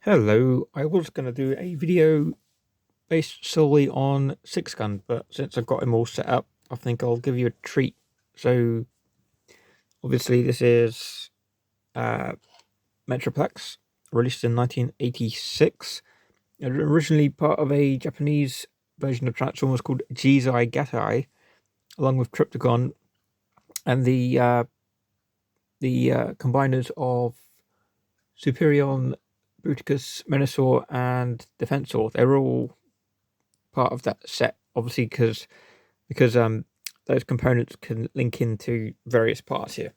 Hello, I was going to do a video based solely on six gun, but since I've got him all set up, I think I'll give you a treat. So, obviously, this is Metroplex, released in 1986. Originally part of a Japanese version of Transformers called Jizai Gatai, along with Triptychon and the combiners of Superion, Bruticus, Menasor, and Defensor. They're all part of that set, obviously, because those components can link into various parts here.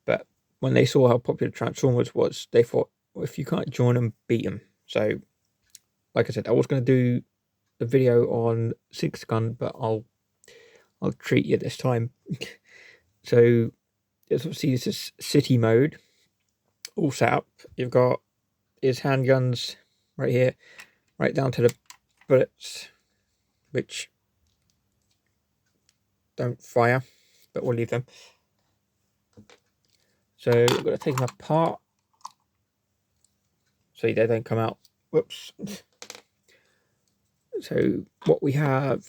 But when they saw how popular Transformers was, they thought, well, if you can't join them, beat them. So, like I said, I was going to do a video on six gun, but I'll treat you this time. So, as obviously this is city mode, all set up. You've got his handguns right here, right down to the bullets, which don't fire, but we'll leave them. So we're going to take them apart so they don't come out. Whoops. So what we have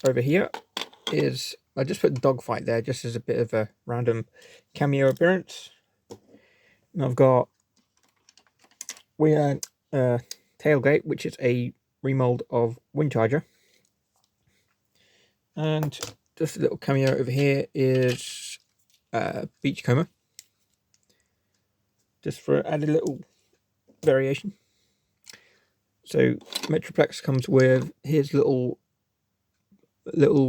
over here is, I just put dogfight there just as a bit of a random cameo appearance. And I've got tailgate, which is a remold of Windcharger. And just a little cameo over here is Beachcomber, just for added little variation. So Metroplex comes with his little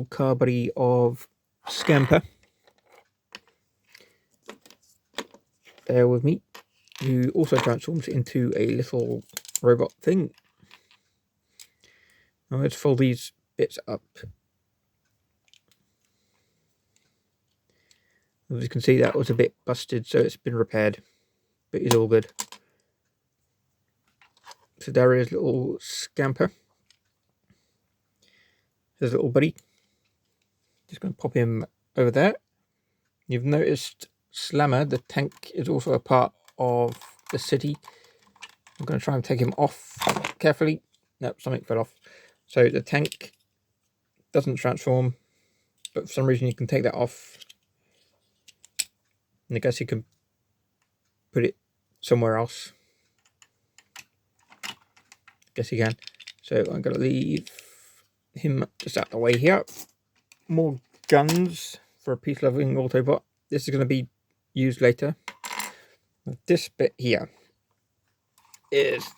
car buddy of Scamper. Bear with me. Who also transforms into a little robot thing. Now let's fold these bits up. As you can see, that was a bit busted, so it's been repaired, but it's all good. So there is little Scamper, his little buddy. Just going to pop him over there. You've noticed Slammer, the tank, is also a part of the city. I'm going to try and take him off carefully. Nope, something fell off. So the tank doesn't transform, but for some reason you can take that off. And I guess you can put it somewhere else. Guess you can. So I'm going to leave him just out of the way here. More guns for a peace-loving Autobot. This is going to be used later. This bit here is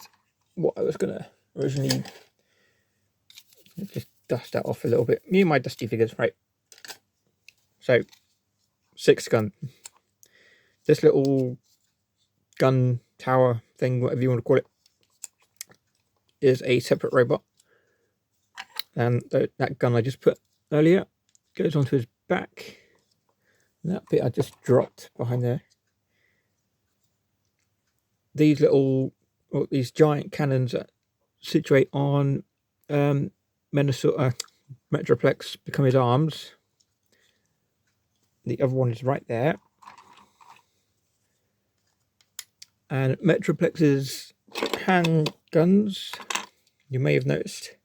what I was going to originally just dust that off a little bit. Me and my dusty figures, right? So, six gun. This little gun tower thing, whatever you want to call it, is a separate robot. And that gun I just put earlier goes onto his back. And that bit I just dropped behind there. These these giant cannons that situate on Metroplex become his arms. The other one is right there. And Metroplex's handguns, you may have noticed,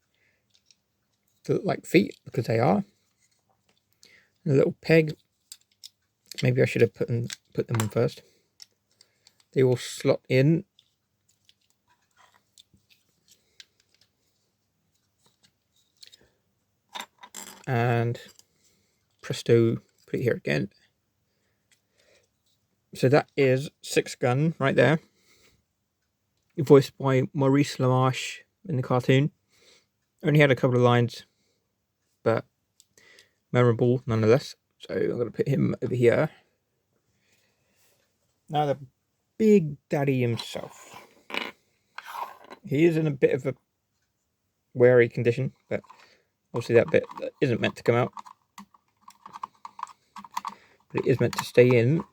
they look like feet, because they are. And a little peg. Maybe I should have put them on first. They all slot in. And presto, put it here again. So that is six gun right there. Voiced by Maurice LaMarche in the cartoon. Only had a couple of lines, but memorable nonetheless. So I'm going to put him over here. Now the Big Daddy himself. He is in a bit of a wary condition, but obviously that bit isn't meant to come out. But it is meant to stay in.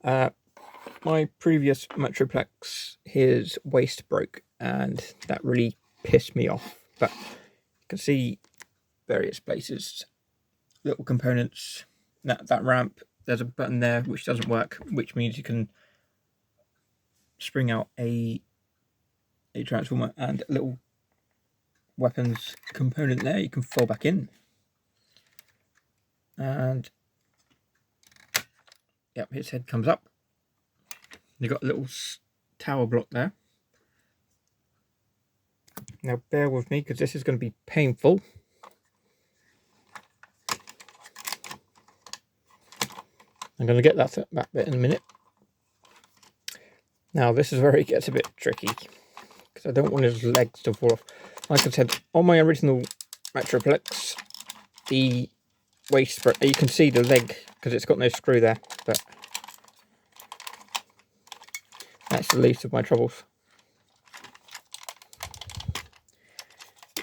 My previous Metroplex, his waist broke, and that really pissed me off. But you can see various places, little components. That ramp there's a button there which doesn't work, which means you can spring out a transformer, and a little weapons component there you can fold back in. And yep, his head comes up. You've got a little tower block there. Now bear with me because this is going to be painful. I'm going to get that bit in a minute. Now this is where it gets a bit tricky because I don't want his legs to fall off. Like I said, on my original Metroplex, the waist spring, you can see the leg because it's got no screw there, but that's the least of my troubles.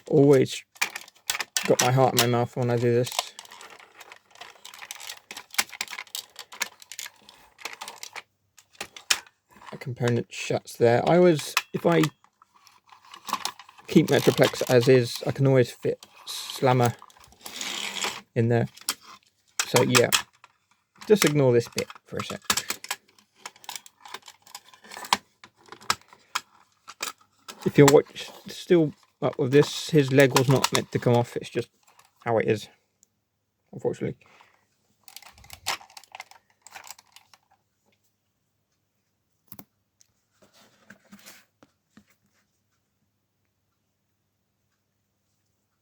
Always got my heart in my mouth when I do this. A component shuts there. If I keep Metroplex as is, I can always fit Slammer in there. So yeah, just ignore this bit for a sec. If you're still up with this, his leg was not meant to come off. It's just how it is, unfortunately.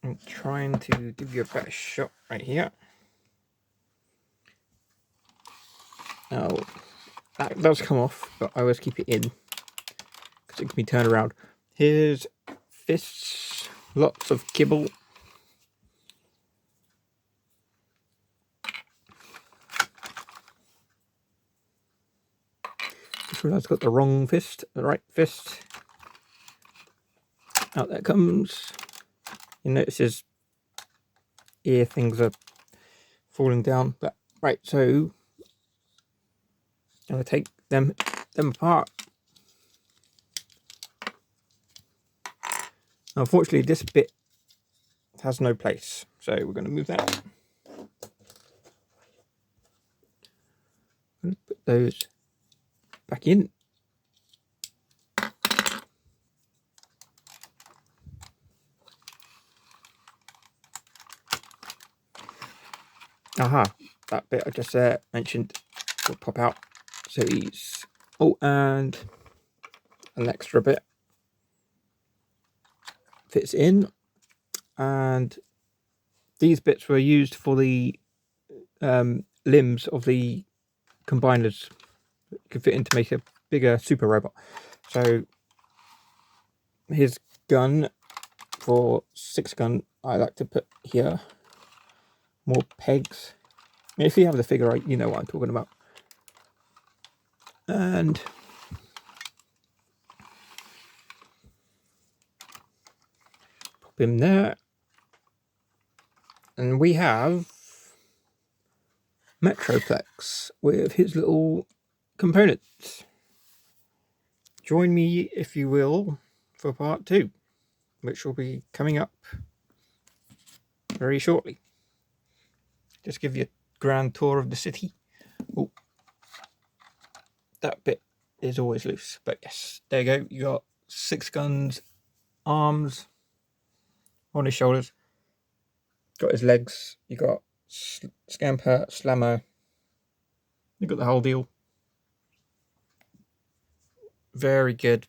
I'm trying to give you a better shot right here. Now, that does come off, but I always keep it in because it can be turned around. Here's fists, lots of kibble. Just realised I've got the wrong fist, the right fist. Out there comes. You notice his ear things are falling down. But right, so I'm going to take them apart. Unfortunately, this bit has no place, so we're going to move that. I'm going to put those back in. Aha, that bit I just mentioned will pop out. So he's... Oh, and an extra bit fits in. And these bits were used for the limbs of the combiners. You could fit in to make a bigger super robot. So his gun for 6-gun, I like to put here. More pegs. If you have the figure right, you know what I'm talking about. And pop him there. And we have Metroplex with his little components. Join me, if you will, for part 2, which will be coming up very shortly. Just give you a grand tour of the city. Oh, that bit is always loose, but yes, there you go. You got 6-guns, arms on his shoulders. Got his legs. You got Scamper, Slammer. You got the whole deal. Very good.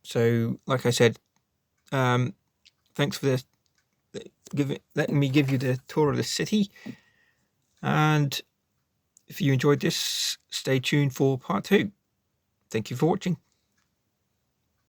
So, like I said, thanks for this. Letting me give you the tour of the city. And if you enjoyed this, stay tuned for part 2. Thank you for watching.